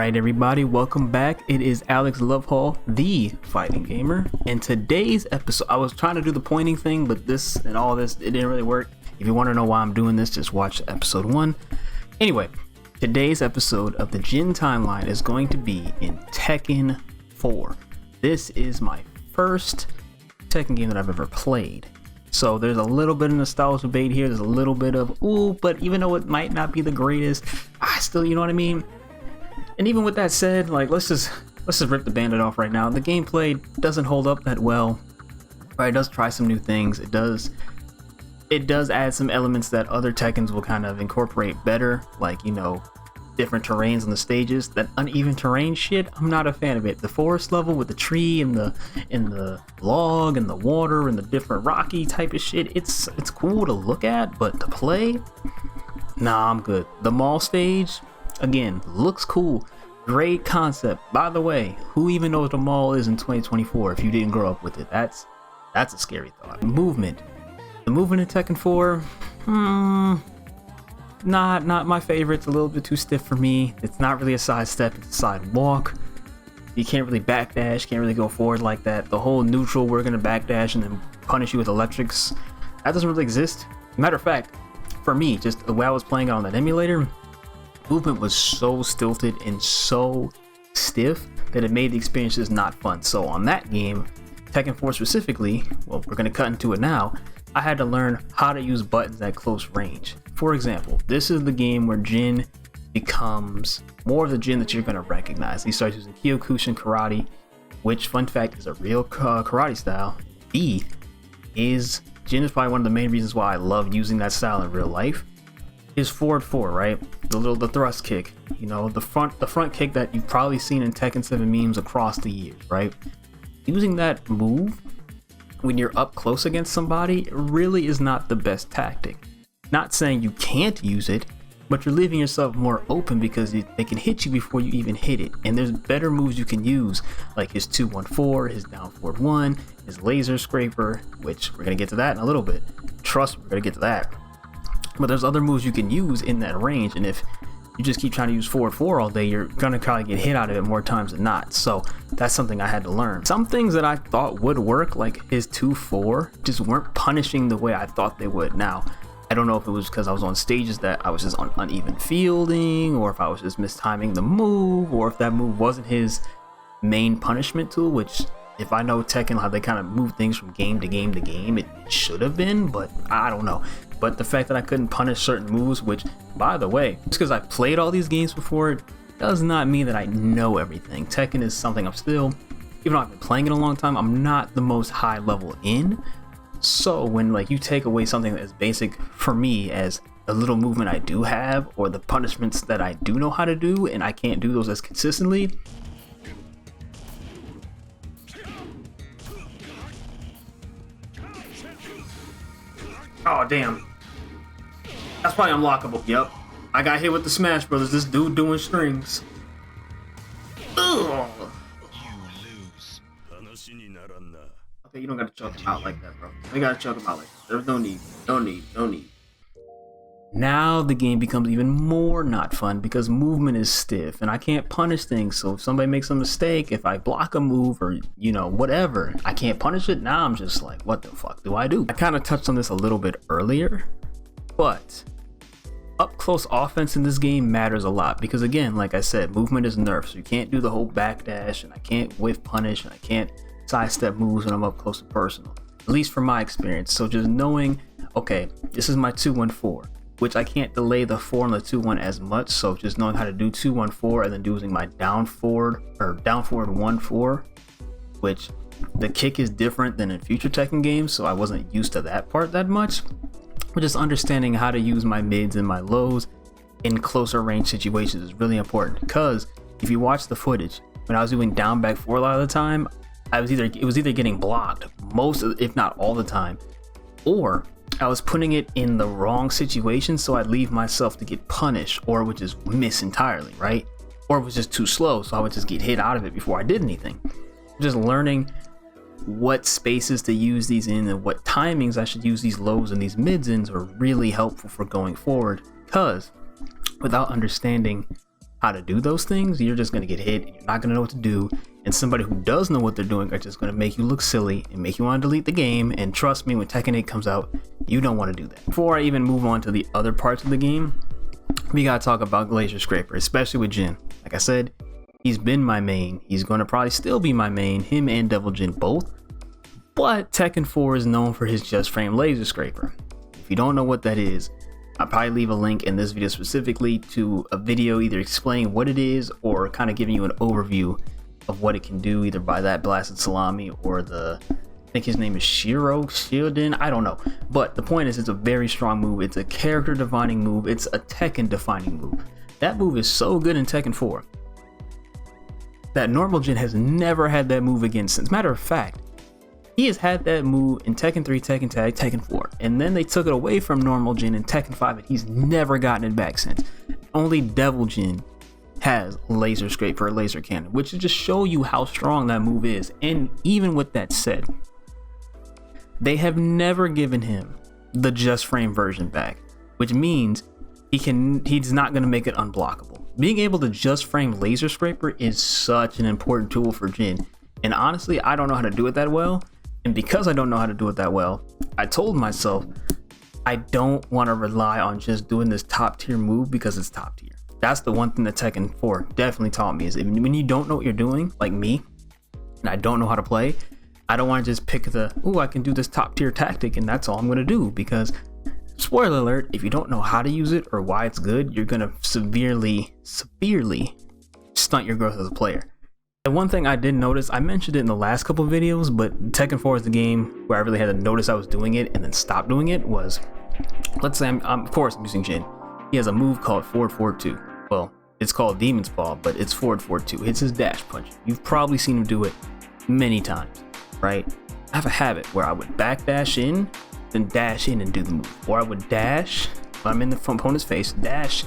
Alright everybody, welcome back. It is Alex Lovehall, the fighting gamer, and today's episode, I was trying to do the pointing thing, but this and all this, it didn't really work. If you want to know why I'm doing this, just watch episode 1. Anyway, today's episode of the Jin timeline is going to be in Tekken 4. This is my first Tekken game that I've ever played. So there's a little bit of nostalgia bait here, there's a little bit of, ooh, but even though it might not be the greatest, I still, you know what I mean? And even with that said, like, let's just rip the bandit off right now. The gameplay doesn't hold up that well. Right, it does try some new things. It does add some elements that other Tekkens will kind of incorporate better, like, you know, different terrains on the stages. That uneven terrain shit, I'm not a fan of it. The forest level with the tree and the log and the water and the different rocky type of shit, it's cool to look at, but to play, nah, I'm good. The mall stage, again, looks cool. Great concept. By the way, who even knows what a mall is in 2024 if you didn't grow up with it? That's a scary thought. Movement. The movement in Tekken 4, not my favorite. It's a little bit too stiff for me. It's not really a side step, it's a side walk. You can't really backdash, can't really go forward like that. The whole neutral, we're gonna backdash and then punish you with electrics, that doesn't really exist. Matter of fact, for me, just the way I was playing it on that emulator, movement was so stilted and so stiff that it made the experiences not fun. So on that game, Tekken 4 specifically, well, we're gonna cut into it now, I had to learn how to use buttons at close range. For example, this is the game where Jin becomes more of the Jin that you're gonna recognize. He starts using Kyokushin karate, which, fun fact, is a real karate style. Jin is probably one of the main reasons why I love using that style in real life. Is forward 4, right? The thrust kick, you know, the front kick that you've probably seen in Tekken 7 memes across the years, right? Using that move when you're up close against somebody really is not the best tactic. Not saying you can't use it, but you're leaving yourself more open because they can hit you before you even hit it. And there's better moves you can use, like his 2-1-4, his down forward 1, his laser scraper, which we're gonna get to that in a little bit. Trust me, we're gonna get to that. But there's other moves you can use in that range, and if you just keep trying to use forward 4 all day, you're gonna probably get hit out of it more times than not. So that's something I had to learn. Some things that I thought would work, like his 2-4, just weren't punishing the way I thought they would. Now, I don't know if it was because I was on stages that I was just on uneven fielding, or if I was just mistiming the move, or if that move wasn't his main punishment tool, which, if I know Tekken, how they kind of move things from game to game to game, it should have been, but I don't know. But the fact that I couldn't punish certain moves, which, by the way, just because I've played all these games before, does not mean that I know everything. Tekken is something I'm still, even though I've been playing it a long time, I'm not the most high level in. So when, like, you take away something that is basic for me as a little movement I do have, or the punishments that I do know how to do, and I can't do those as consistently, oh damn, that's probably unlockable. Yep, I got hit with the Smash Brothers. This dude doing strings. Ugh. Okay, you don't gotta choke him out like that, bro. You gotta choke him out like that. There's no need. No need. Now the game becomes even more not fun because movement is stiff and I can't punish things. So if somebody makes a mistake, if I block a move or, you know, whatever, I can't punish it. Now I'm just like, what the fuck do I do? I kind of touched on this a little bit earlier, but up close offense in this game matters a lot because, again, like I said, movement is nerfed. So you can't do the whole backdash, and I can't whiff punish, and I can't sidestep moves when I'm up close and personal, at least from my experience. So just knowing, okay, this is my 2-1-4, which I can't delay the 4 on the 2-1 as much, so just knowing how to do 2-1-4 and then using my down forward 1-4, which the kick is different than in future Tekken games, so I wasn't used to that part that much. But just understanding how to use my mids and my lows in closer range situations is really important, because if you watch the footage, when I was doing down back 4 a lot of the time, it was either getting blocked most, if not all the time, or I was putting it in the wrong situation, so I'd leave myself to get punished, or would just miss entirely, right? Or it was just too slow, so I would just get hit out of it before I did anything. Just learning what spaces to use these in and what timings I should use these lows and these mids in are really helpful for going forward, because without understanding how to do those things, you're just going to get hit and you're not going to know what to do. And somebody who does know what they're doing are just going to make you look silly and make you want to delete the game. And trust me, when Tekken 8 comes out, you don't want to do that. Before I even move on to the other parts of the game, we got to talk about Laser Scraper, especially with Jin. Like I said, he's been my main. He's going to probably still be my main, him and Devil Jin both. But Tekken 4 is known for his Just Frame Laser Scraper. If you don't know what that is, I'll probably leave a link in this video specifically to a video either explaining what it is or kind of giving you an overview of what it can do, either by that Blasted Salami or I think his name is Shieldin, I don't know. But the point is, it's a very strong move. It's a character defining move. It's a Tekken defining move. That move is so good in Tekken 4 that normal Jin has never had that move again since. Matter of fact, he has had that move in Tekken 3, Tekken Tag, Tekken 4, and then they took it away from normal Jin in Tekken 5, and he's never gotten it back since. Only Devil Jin has Laser Scraper or Laser Cannon, which just show you how strong that move is. And even with that said, they have never given him the Just Frame version back, which means he's not going to make it unblockable. Being able to Just Frame Laser Scraper is such an important tool for Jin, and honestly, I don't know how to do it that well. And because I don't know how to do it that well, I told myself I don't want to rely on just doing this top tier move because it's top tier. That's the one thing that Tekken 4 definitely taught me, is when you don't know what you're doing, like me, and I don't know how to play, I don't want to just pick I can do this top tier tactic and that's all I'm going to do, because spoiler alert, if you don't know how to use it or why it's good, you're going to severely stunt your growth as a player. And one thing I did notice, I mentioned it in the last couple of videos, but Tekken 4 is the game where I really had to notice I was doing it and then stop doing it, was, let's say of course I'm using Jin. He has a move called Forward Forward 2. Well, it's called Demon's Ball, but it's Forward Forward 2. It's his dash punch. You've probably seen him do it many times, right? I have a habit where I would backdash in, then dash in and do the move. Or I would dash when I'm in the opponent's face, dash,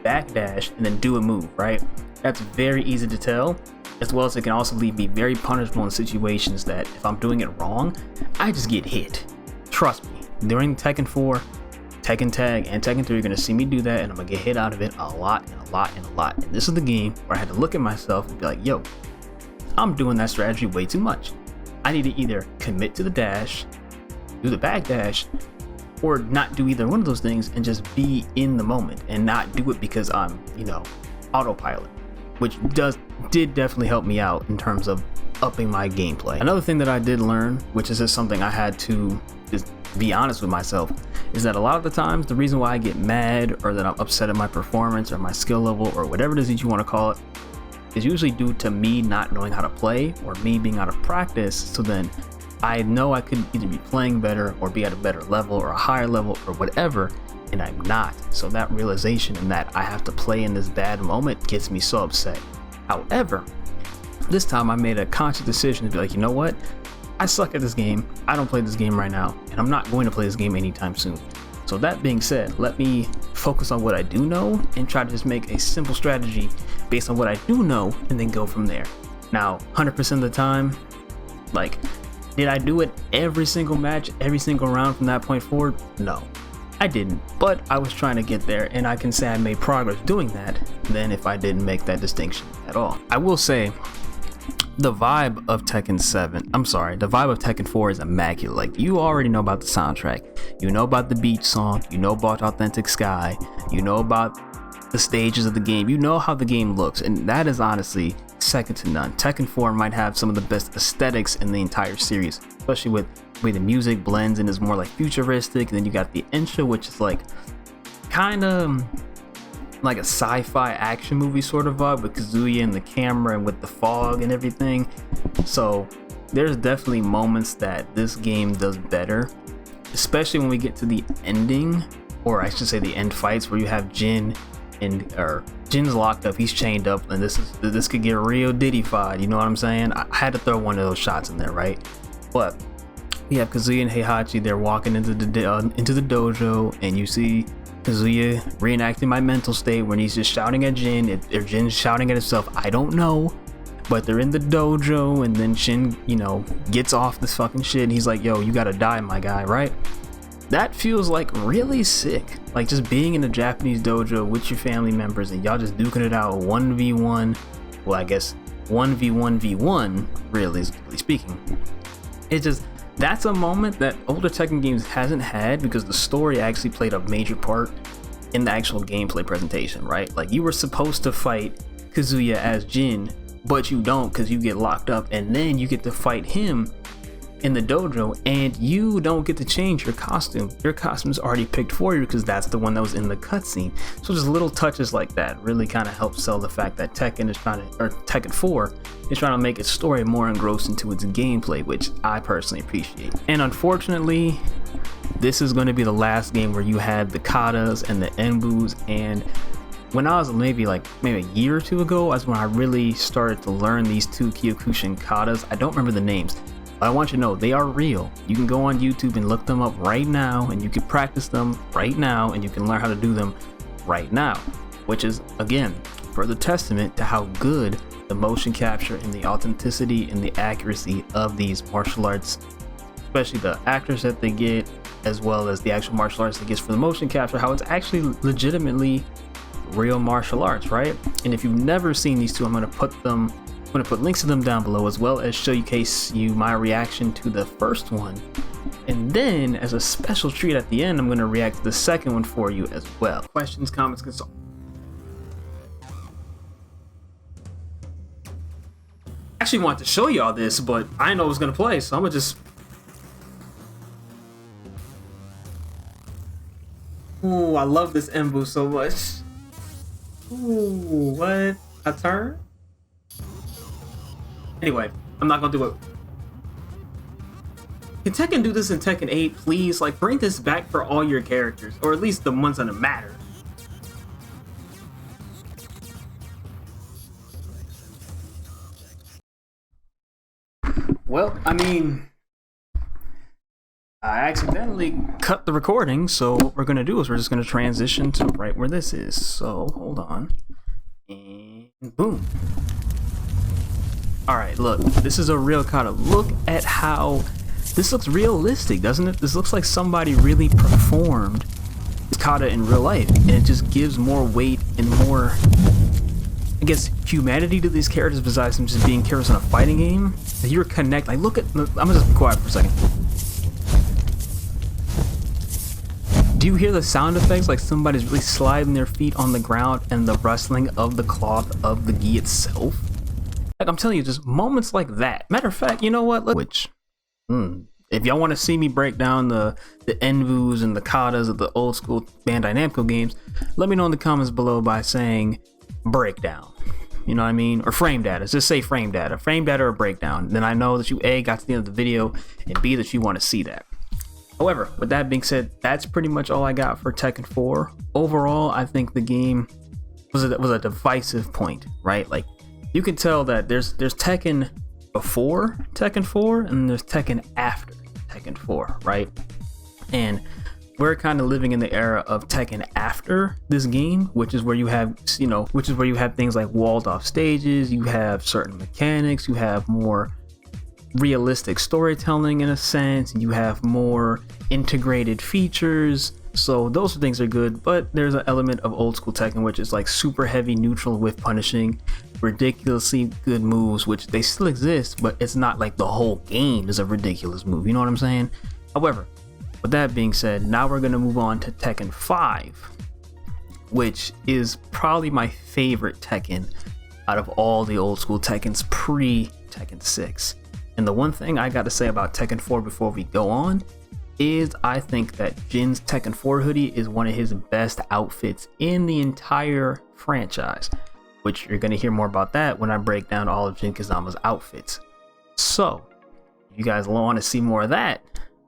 backdash, and then do a move, right? That's very easy to tell, as well as it can also leave me very punishable in situations that if I'm doing it wrong, I just get hit. Trust me, during Tekken 4, Tekken Tag, and Tekken 3, you're gonna see me do that, and I'm gonna get hit out of it a lot and a lot and a lot. And this is the game where I had to look at myself and be like, yo, I'm doing that strategy way too much. I need to either commit to the dash, do the back dash, or not do either one of those things and just be in the moment and not do it because I'm, autopilot, which did definitely help me out in terms of upping my gameplay. Another thing that I did learn, which is just something I had to just be honest with myself, is that a lot of the times the reason why I get mad or that I'm upset at my performance or my skill level or whatever it is that you want to call it is usually due to me not knowing how to play or me being out of practice. So then I know I could either be playing better or be at a better level or a higher level or whatever, and I'm not. So that realization and that I have to play in this bad moment gets me so upset. However, this time I made a conscious decision to be like, you know what? I suck at this game. I don't play this game right now, and I'm not going to play this game anytime soon. So that being said, let me focus on what I do know and try to just make a simple strategy based on what I do know and then go from there. Now, 100% of the time, like, did I do it every single match, every single round from that point forward? No, I didn't, but I was trying to get there, and I can say I made progress doing that than if I didn't make that distinction at all. I will say, the vibe of Tekken 4 is immaculate. Like, you already know about the soundtrack, you know about the beach song, you know about Authentic Sky, you know about the stages of the game, you know how the game looks, and that is honestly second to none. Tekken 4 might have some of the best aesthetics in the entire series, especially with the way the music blends and is more like futuristic, and then you got the intro, which is like kind of like a sci-fi action movie sort of vibe with Kazuya and the camera and with the fog and everything. So there's definitely moments that this game does better, especially when we get to the ending, or I should say the end fights, where you have Jin's locked up, he's chained up, and this could get real Diddy-fied, you know what I'm saying? I had to throw one of those shots in there, right? But we have Kazuya and Heihachi, they're walking into the dojo, and you see Kazuya reenacting my mental state when he's just shouting at Jin, or Jin's shouting at himself, I don't know, but they're in the dojo, and then Jin, gets off this fucking shit, and he's like, yo, you gotta die, my guy, right? that feels like really sick. Like just being in a Japanese dojo with your family members and y'all just duking it out 1v1. Well, I guess 1v1v1, realistically speaking. It just, that's a moment that older Tekken games hasn't had, because the story actually played a major part in the actual gameplay presentation, right? Like you were supposed to fight Kazuya as Jin, but you don't because you get locked up, and then you get to fight him in the dojo and you don't get to change your costume. Your costume's already picked for you because that's the one that was in the cutscene. So just little touches like that really kind of help sell the fact that Tekken is trying to, or Tekken 4 is trying to make its story more engrossed into its gameplay, which I personally appreciate. And unfortunately, this is going to be the last game where you had the katas and the enbus. And when I was maybe a year or two ago, that's when I really started to learn these two Kyokushin katas. I don't remember the names, but I want you to know they are real. You can go on YouTube and look them up right now, and you can practice them right now, and you can learn how to do them right now, which is, again, further testament to how good the motion capture and the authenticity and the accuracy of these martial arts, especially the actors that they get, as well as the actual martial arts they get for the motion capture, how it's actually legitimately real martial arts, right? And if you've never seen these two, I'm going to put links to them down below, as well as showcase you my reaction to the first one, and then as a special treat at the end, I'm going to react to the second one for you as well. Questions, comments, concerns. Actually want to show y'all this, but I didn't know it was going to play, so I'm going to just... Ooh, I love this Embu so much. Ooh, what? A turn? Anyway, I'm not gonna do it. Can Tekken do this in Tekken 8, please? Like, bring this back for all your characters, or at least the ones that matter. Well, I mean, I accidentally cut the recording, so what we're gonna do is we're just gonna transition to right where this is. So hold on, and boom. All right, look, this is a real kata. Look at how this looks realistic, doesn't it? This looks like somebody really performed kata in real life, and it just gives more weight and more, I guess, humanity to these characters besides them just being characters in a fighting game. You're connect. Like, look at. I'm gonna just be quiet for a second. Do you hear the sound effects like somebody's really sliding their feet on the ground and the rustling of the cloth of the gi itself? Like, I'm telling you, just moments like that. Matter of fact, you know what? If y'all want to see me break down the envus and the katas of the old school Bandai Namco games, let me know in the comments below by saying breakdown. You know what I mean? Or frame data. Just say frame data. Frame data or breakdown. Then I know that you A, got to the end of the video, and B, that you want to see that. However, with that being said, that's pretty much all I got for Tekken 4. Overall, I think the game was a divisive point, right? Like, you can tell that there's Tekken before Tekken 4 and there's Tekken after Tekken 4, right? And we're kind of living in the era of Tekken after this game, which is where you have, things like walled off stages, you have certain mechanics, you have more realistic storytelling in a sense, and you have more integrated features. So those things are good, but there's an element of old school Tekken which is like super heavy neutral with punishing, ridiculously good moves, which they still exist, but it's not like the whole game is a ridiculous move, you know what I'm saying? However, with that being said, now we're going to move on to Tekken 5, which is probably my favorite Tekken out of all the old school Tekkens pre-Tekken 6. And the one thing I got to say about Tekken 4 before we go on is I think that Jin's Tekken 4 hoodie is one of his best outfits in the entire franchise, which you're going to hear more about that when I break down all of Jin Kazama's outfits. So, if you guys want to see more of that,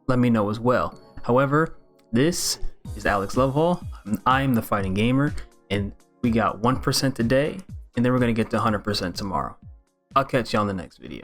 let me know as well. However, this is Alex Lovehall. I'm the Fighting Gamer, and we got 1% today, and then we're going to get to 100% tomorrow. I'll catch you on the next video.